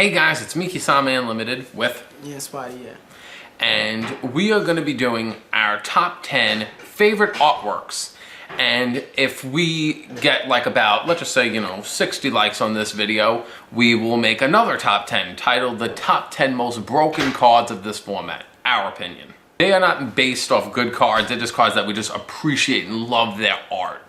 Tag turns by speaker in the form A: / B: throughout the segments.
A: Hey guys, it's me, Kisame Unlimited, with...
B: Yeah, Spidey, yeah.
A: And we are going to be doing our top 10 favorite artworks. And if we get like about, let's just say, 60 likes on this video, we will make another top 10 titled The Top 10 Most Broken Cards of This Format, our opinion. They are not based off good cards, they're just cards that we just appreciate and love their art.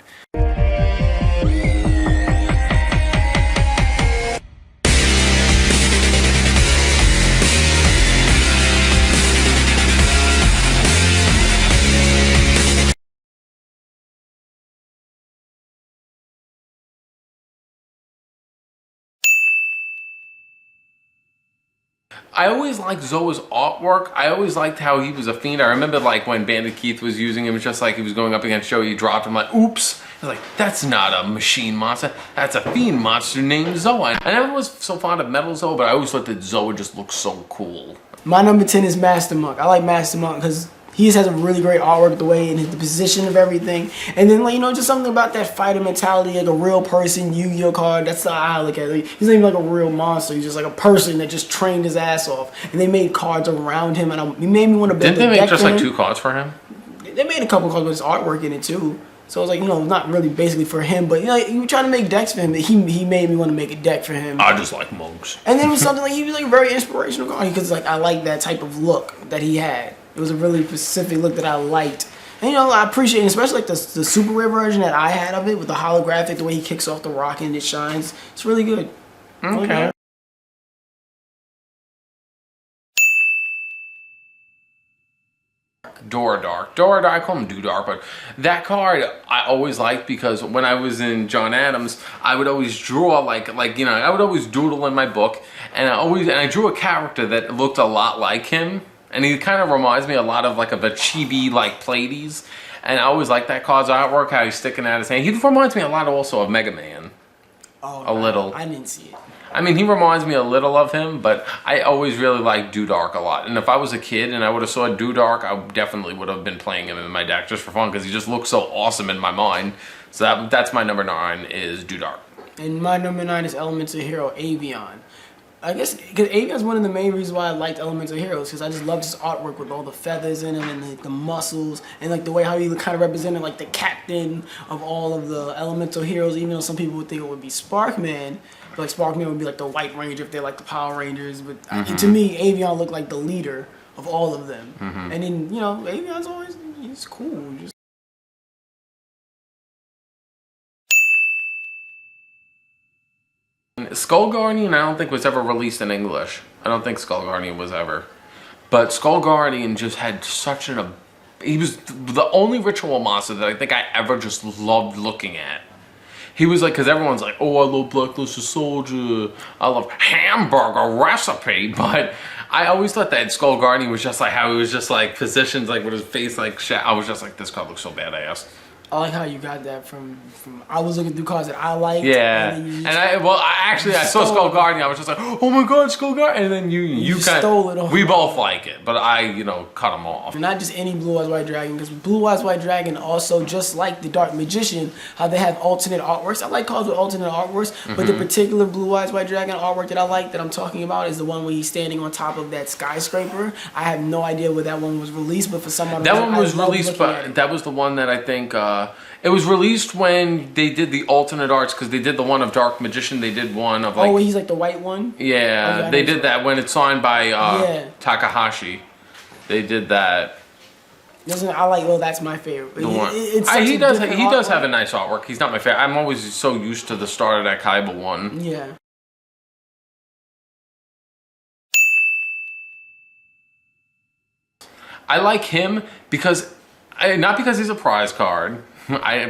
A: I always liked Zoa's artwork. I always liked how he was a fiend. I remember like when Bandit Keith was using him, just like he was going up against Joe, he dropped him like, oops. I was like, that's not a machine monster. That's a fiend monster named Zoa. I never was so fond of Metal Zoa, but I always thought that Zoa just looked so cool.
B: My number 10 is Master Monk. I like Master Monk because he just has a really great artwork, the way and the position of everything. And then, like, just something about that fighter mentality, like a real person, Yu-Gi-Oh card. That's how I look at it. Like, he's not even like a real monster. He's just like a person that just trained his ass off. And they made cards around him, and he made me want to build a deck.
A: Didn't they make just like 2 cards for him?
B: They made a couple cards with his artwork in it too. So it was like, not really basically for him, but you were trying to make decks for him. He made me want to make a deck for him.
A: I just like monks.
B: And then it was something like, he was like a very inspirational card because like I like that type of look that he had. It was a really specific look that I liked. And I appreciate it, especially like the super rare version that I had of it with the holographic, the way he kicks off the rock and it shines. It's really good.
A: Okay. Dora, I call him Doodark, but that card I always liked because when I was in John Adams, I would always draw I would always doodle in my book, and I drew a character that looked a lot like him, and he kind of reminds me a lot of like a chibi like Pleiades, and I always liked that card's artwork, how he's sticking out his hand. He reminds me a lot also of Mega Man.
B: Oh,
A: a little.
B: I didn't see it.
A: I mean, he reminds me a little of him, but I always really liked Doodark a lot. And if I was a kid and I would have saw Doodark, I definitely would have been playing him in my deck just for fun because he just looks so awesome in my mind. So that's my number 9 is Doodark. And
B: my number 9 is Elemental Hero Avion. I guess because Avion's one of the main reasons why I liked Elemental Heroes, because I just loved his artwork with all the feathers in him and the muscles and like the way how he kind of represented like the captain of all of the Elemental Heroes, even though some people would think it would be Sparkman. Like Sparkman would be like the White Ranger if they're like the Power Rangers, but to me, Avion looked like the leader of all of them. And then Avion's always he's cool.
A: Skull Guardian I don't think was ever released in English. I don't think Skull Guardian was ever. But Skull Guardian just had such he was the only ritual monster that I think I ever just loved looking at. He was like, because everyone's like, oh, I love Blacklisted Soldier, I love Hamburger Recipe, but I always thought that Skull Guardian was just like how he was just like positioned like with his face like I was just like, this card looks so badass.
B: I like how you got that from I was looking through cards that I liked.
A: Yeah, and I saw Skull Guardian. I was just like, oh my god, Skull Guardian, and then you kind of
B: stole it.
A: We both like it, but I cut him off.
B: Not just any Blue Eyes White Dragon, because Blue Eyes White Dragon also, just like the Dark Magician, how they have alternate artworks. I like cards with alternate artworks, but the particular Blue Eyes White Dragon artwork that I like that I'm talking about is the one where he's standing on top of that skyscraper. I have no idea where that one was released, but for someone
A: that one was released, but that was the one that I think. It was released when they did the alternate arts, because they did the one of Dark Magician. They did one of like...
B: Oh, he's like the white one?
A: Yeah, okay, they did that when it's signed by Takahashi. They did that.
B: I like, that's my favorite.
A: He does have a nice artwork. He's not my favorite. I'm always so used to the start of that Kaiba one.
B: Yeah.
A: I like him because... not because he's a prize card.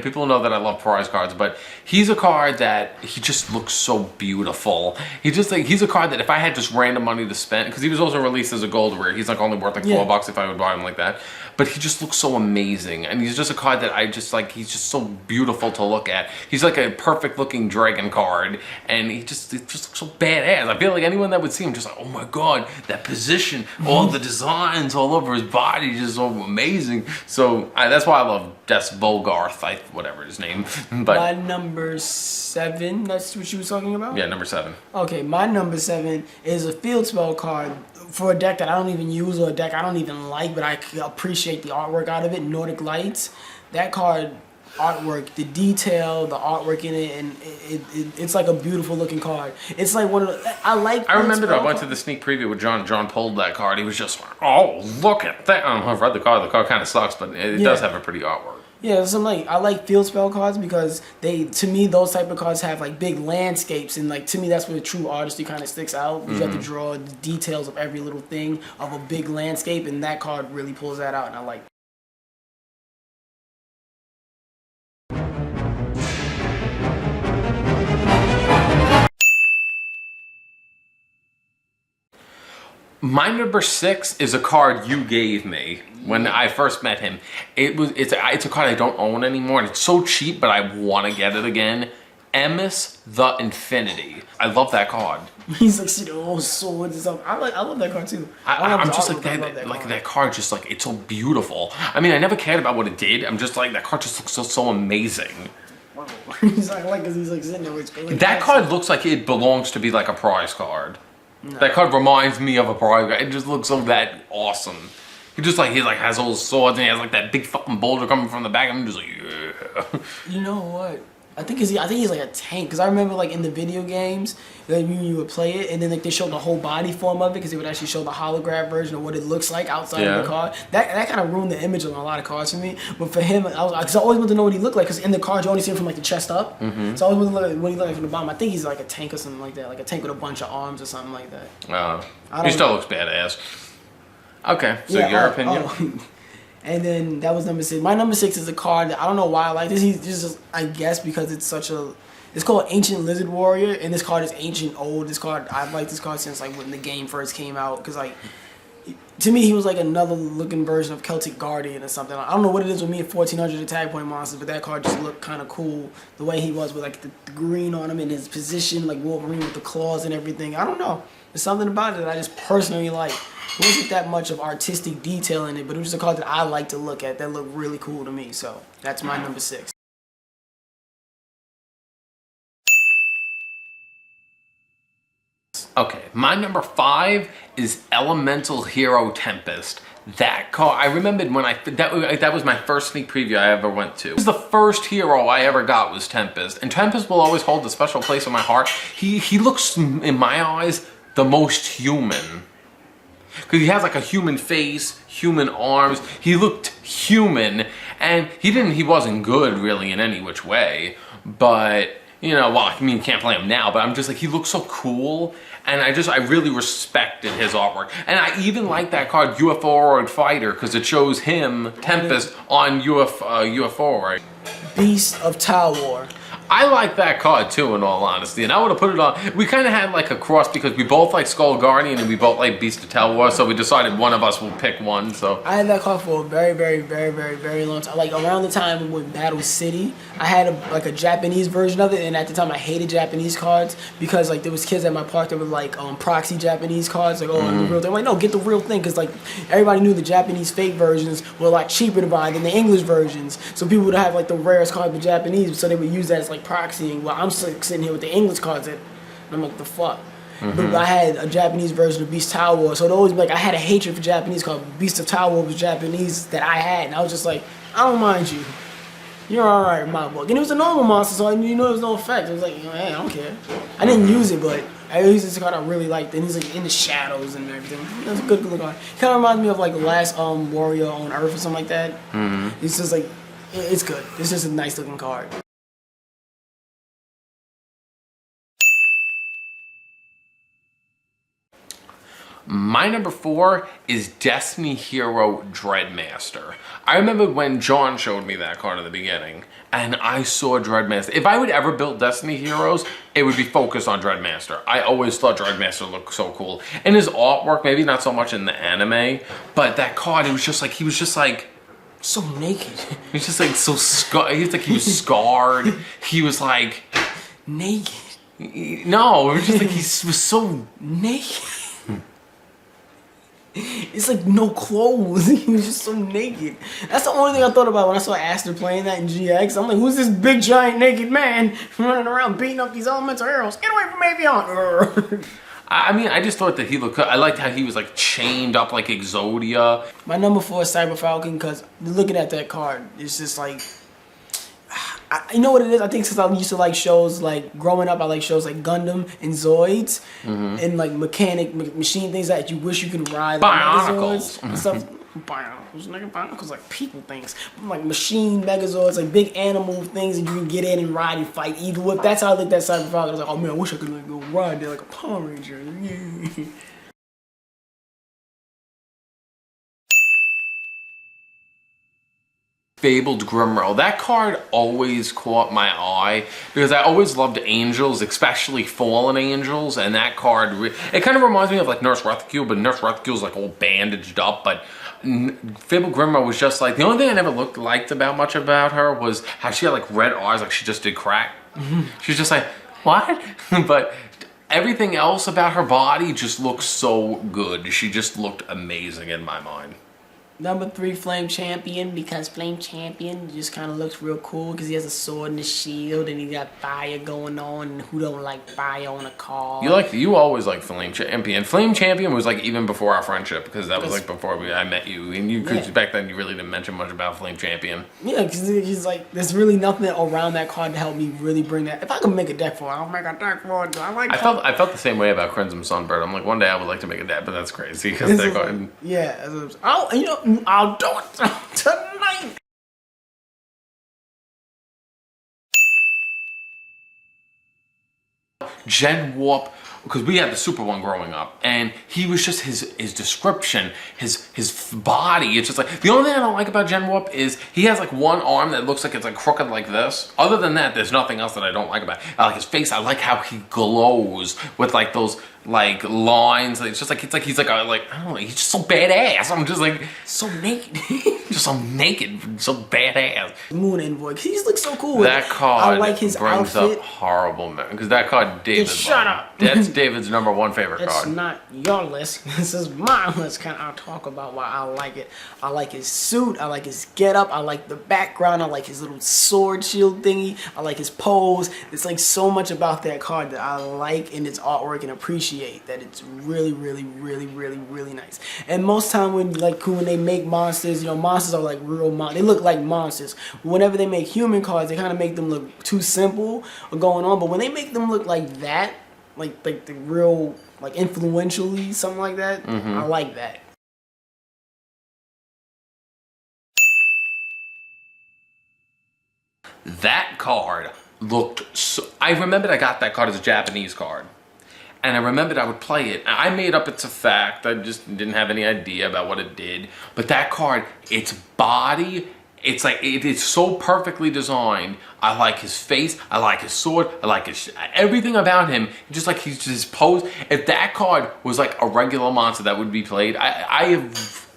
A: People know that I love prize cards, but he's a card that he just looks so beautiful. He's a card that if I had just random money to spend, because he was also released as a gold rare, he's like only worth like $4 if I would buy him like that. but he just looks so amazing. And he's just a card that I just like, he's just so beautiful to look at. He's like a perfect looking dragon card, and it just looks so badass. I feel like anyone that would see him just like, oh my god, that position, all the designs all over his body, just so amazing. So that's why I love Des Volgarth, whatever his name. But
B: my number 7, that's what you were talking about?
A: Yeah, number 7.
B: Okay, my number 7 is a field spell card for a deck that I don't even use or a deck I don't even like, but I appreciate the artwork out of it, Nordic Lights. That card artwork, the detail, the artwork in it, and it's like a beautiful looking card. It's like one of the, I
A: remember I went to the sneak preview with John. John pulled that card. He was just like, oh, look at that. I've read the card. The card kind of sucks, but it does have a pretty artwork.
B: Yeah, so I like field spell cards because to me, those type of cards have like big landscapes, and like to me, that's where the true artistry kind of sticks out. You have to draw the details of every little thing of a big landscape, and that card really pulls that out, and I like it.
A: My number 6 is a card you gave me when I first met him. It's a card I don't own anymore, and it's so cheap, but I want to get it again. Emis the Infinity. I love that card.
B: He's like sitting all swords and stuff. I love that card too.
A: I'm just like that card. Just like, it's so beautiful. I mean, I never cared about what it did. I'm just like, that card just looks so amazing.
B: He's like because he's like sitting there. Like,
A: that card looks like it belongs to be like a prize card. No. That card reminds me of a prize card. It just looks so that awesome. He has all his swords, and he has like that big fucking boulder coming from the back. I'm just like, yeah.
B: You know what? I think he's like a tank, because I remember like in the video games that you would play it, and then like they showed the whole body form of it, because they would actually show the holograph version of what it looks like outside of the card. That kind of ruined the image of a lot of cards for me. But for him, because I always wanted to know what he looked like, because in the card you only see him from like the chest up. So I always wanted to look at what he looked like from the bottom. I think he's like a tank or something like that, like a tank with a bunch of arms or something like that.
A: He still looks badass. Okay, so your opinion.
B: And then that was number 6. My number 6 is a card that I don't know why I like this. He's just, I guess, because it's it's called Ancient Lizard Warrior, and this card is ancient old. This card, I've liked this card since like when the game first came out, because like, to me he was like another looking version of Celtic Guardian or something. I don't know what it is with me at 1400 attack point monsters, but that card just looked kind of cool the way he was with like the green on him and his position, like Wolverine with the claws and everything. I don't know. There's something about it that I just personally like. It wasn't that much of artistic detail in it, but it was just a card that I like to look at that looked really cool to me. So that's my number 6.
A: Okay, my number 5 is Elemental Hero Tempest. That card, I remembered when that was my first sneak preview I ever went to. This is the first hero I ever got was Tempest, and Tempest will always hold a special place in my heart. He looks, in my eyes, the most human. Because he has like a human face, human arms. He looked human, and he wasn't good really in any which way. But, you know, well, I mean, you can't play him now, but I'm just like, he looks so cool, and I really respected his artwork. And I even like that card, UFO Fighter, because it shows him, Tempest, on UFO.
B: Beast of Tower.
A: I like that card too, in all honesty, and I would have put it on. We kind of had like a cross because we both like Skull Guardian and we both like Beast of Telwar, so we decided one of us will pick one. So
B: I had that card for a very, very, very, very, very long time. Like around the time with Battle City, I had a Japanese version of it, and at the time I hated Japanese cards because like there was kids at my park that were like proxy Japanese cards, like the real thing. I'm like, no, get the real thing, because like everybody knew the Japanese fake versions were like cheaper to buy than the English versions, so people would have like the rarest card with Japanese, so they would use that as like proxying. Well, I'm sitting here with the English cards, and I'm like, the fuck. But I had a Japanese version of Beast Tower, so it always be like I had a hatred for Japanese card. Beast of Tower was Japanese that I had, and I was just like, I don't mind you. You're alright in my book. And it was a normal monster, so you know there was no effect. It was like, hey, I don't care. I didn't use it, but I used this card I really liked, and he's like in the shadows and everything. It was a good card. It kind of reminds me of like the last Warrior on Earth or something like that. It's just like, it's good. It's just a nice looking card.
A: My number 4 is Destiny Hero Dreadmaster. I remember when John showed me that card in the beginning, and I saw Dreadmaster. If I would ever build Destiny Heroes, it would be focused on Dreadmaster. I always thought Dreadmaster looked so cool. And his artwork, maybe not so much in the anime, but that card, he was just like,
B: So naked.
A: he was just like so scarred. He was scarred. He was like...
B: Naked.
A: No, it was just like he was so...
B: Naked. It's like no clothes. He was just so naked. That's the only thing I thought about when I saw Aster playing that in GX. I'm like, who's this big giant naked man running around beating up these elemental heroes? Get away from Avion!
A: I mean, I just thought that he looked... I liked how he was like chained up like Exodia.
B: My number 4 is Cyber Falcon because looking at that card, it's just like... you know what it is? I think since I used to like shows like growing up, I like shows like Gundam and Zoids and like machine things that you wish you could ride. Like
A: Bionicles.
B: And stuff. Bionicles, nigga. Bionicles like people things. Like machine Megazords, like big animal things that you can get in and ride and fight Eagle Whip. That's how I looked at Cyber Falcon. I was like, oh man, I wish I could like go ride there like a Power Ranger. Yeah.
A: Fibble Grimmer. That card always caught my eye because I always loved angels, especially fallen angels, and that card, it kind of reminds me of like Nurse Rathkeel, but Nurse Rathkeel's like all bandaged up, but Fibble Grimmer was just like, the only thing I never liked about much about her was how she had like red eyes, like she just did crack. She was just like, what? But everything else about her body just looked so good. She just looked amazing in my mind.
B: Number 3, Flame Champion, because Flame Champion just kind of looks real cool because he has a sword and a shield and he got fire going on, and who don't like fire on a card?
A: You always liked Flame Champion. Flame Champion was like even before our friendship because that was like before I met you, and cause back then you really didn't mention much about Flame Champion.
B: Yeah, because he's like, there's really nothing around that card to help me really bring that. If I could make a deck for it, I'll make a deck for it.
A: I felt the same way about Crimson Sunbird. I'm like, one day I would like to make a deck, but that's crazy because that card.
B: Like, yeah, I'll do it tonight.
A: Gen Warp, because we had the Super one growing up, and he was just his description, his body. It's just like, the only thing I don't like about Gen Warp is he has like one arm that looks like it's like crooked like this. Other than that, there's nothing else that I don't like about it. I like his face. I like how he glows with like those like lines. It's just like he's like I don't know. He's just so badass. I'm just like
B: so naked,
A: just so naked, so badass.
B: Moon Envoy. He just looks so cool.
A: That card
B: I like his
A: brings
B: outfit.
A: up horrible memories because that card, David.
B: Shut up.
A: That's David's number 1 favorite
B: It's
A: card.
B: not your list. This is my list. Kind of, I'll talk about why I like it. I like his suit. I like his getup. I like the background. I like his little sword shield thingy. I like his pose. There's like so much about that card that I like in its artwork and appreciate. That it's really, really, really, really, really nice. And most time when they make monsters, monsters are like real monsters. They look like monsters. Whenever they make human cards, they kind of make them look too simple or going on. But when they make them look like that, like the real, like influentially, something like that, I like that.
A: That card looked so... I remembered I got that card as a Japanese card. And I remembered I would play it. I made up its effect. I just didn't have any idea about what it did. But that card, its body, it's like, it is so perfectly designed. I like his face. I like his sword. I like everything about him. Just like he's just posed. If that card was like a regular monster that would be played, I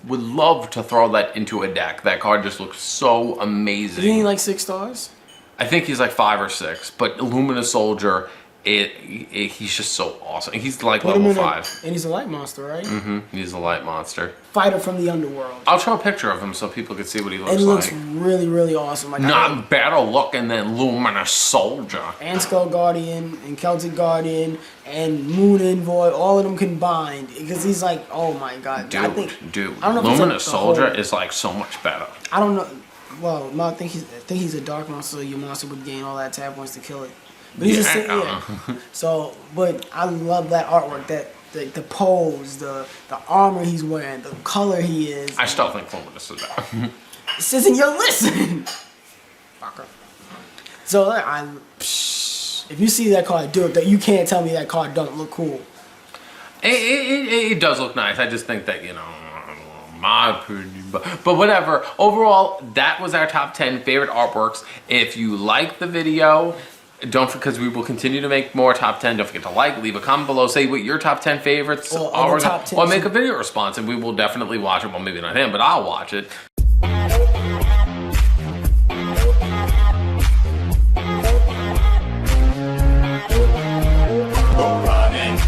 A: would love to throw that into a deck. That card just looks so amazing.
B: Isn't he like 6 stars?
A: I think he's like 5 or 6. But Illumina Soldier... he's just so awesome. He's like level 5.
B: And he's a light monster, right?
A: He's a light monster.
B: Fighter from the underworld.
A: I'll show a picture of him so people can see what he looks
B: like. It looks
A: like.
B: really, really awesome. Like,
A: not better looking than Illumina Soldier.
B: And Skull Guardian, and Celtic Guardian, and Moon Envoy, all of them combined. Because he's like, oh my god.
A: Dude,
B: I don't know
A: Illumina Soldier is like so much better.
B: I don't know. Well, no, I think he's a dark monster, so your monster would gain all that tap points to kill it. But he's So, but I love that artwork, that the pose, the armor he's wearing, the color he is.
A: I still think Illumina is better.
B: It says in your list. Fucker. So if you see that card, do it. You can't tell me that card don't look cool.
A: It does look nice. I just think that, you know, my opinion, but whatever. Overall, that was our top 10 favorite artworks. If you like the video, because we will continue to make more top 10. Don't forget to like, leave a comment below, say what your top 10 favorites are,
B: top 10
A: or make a video response, and we will definitely watch it. Well, maybe not him, but I'll watch it.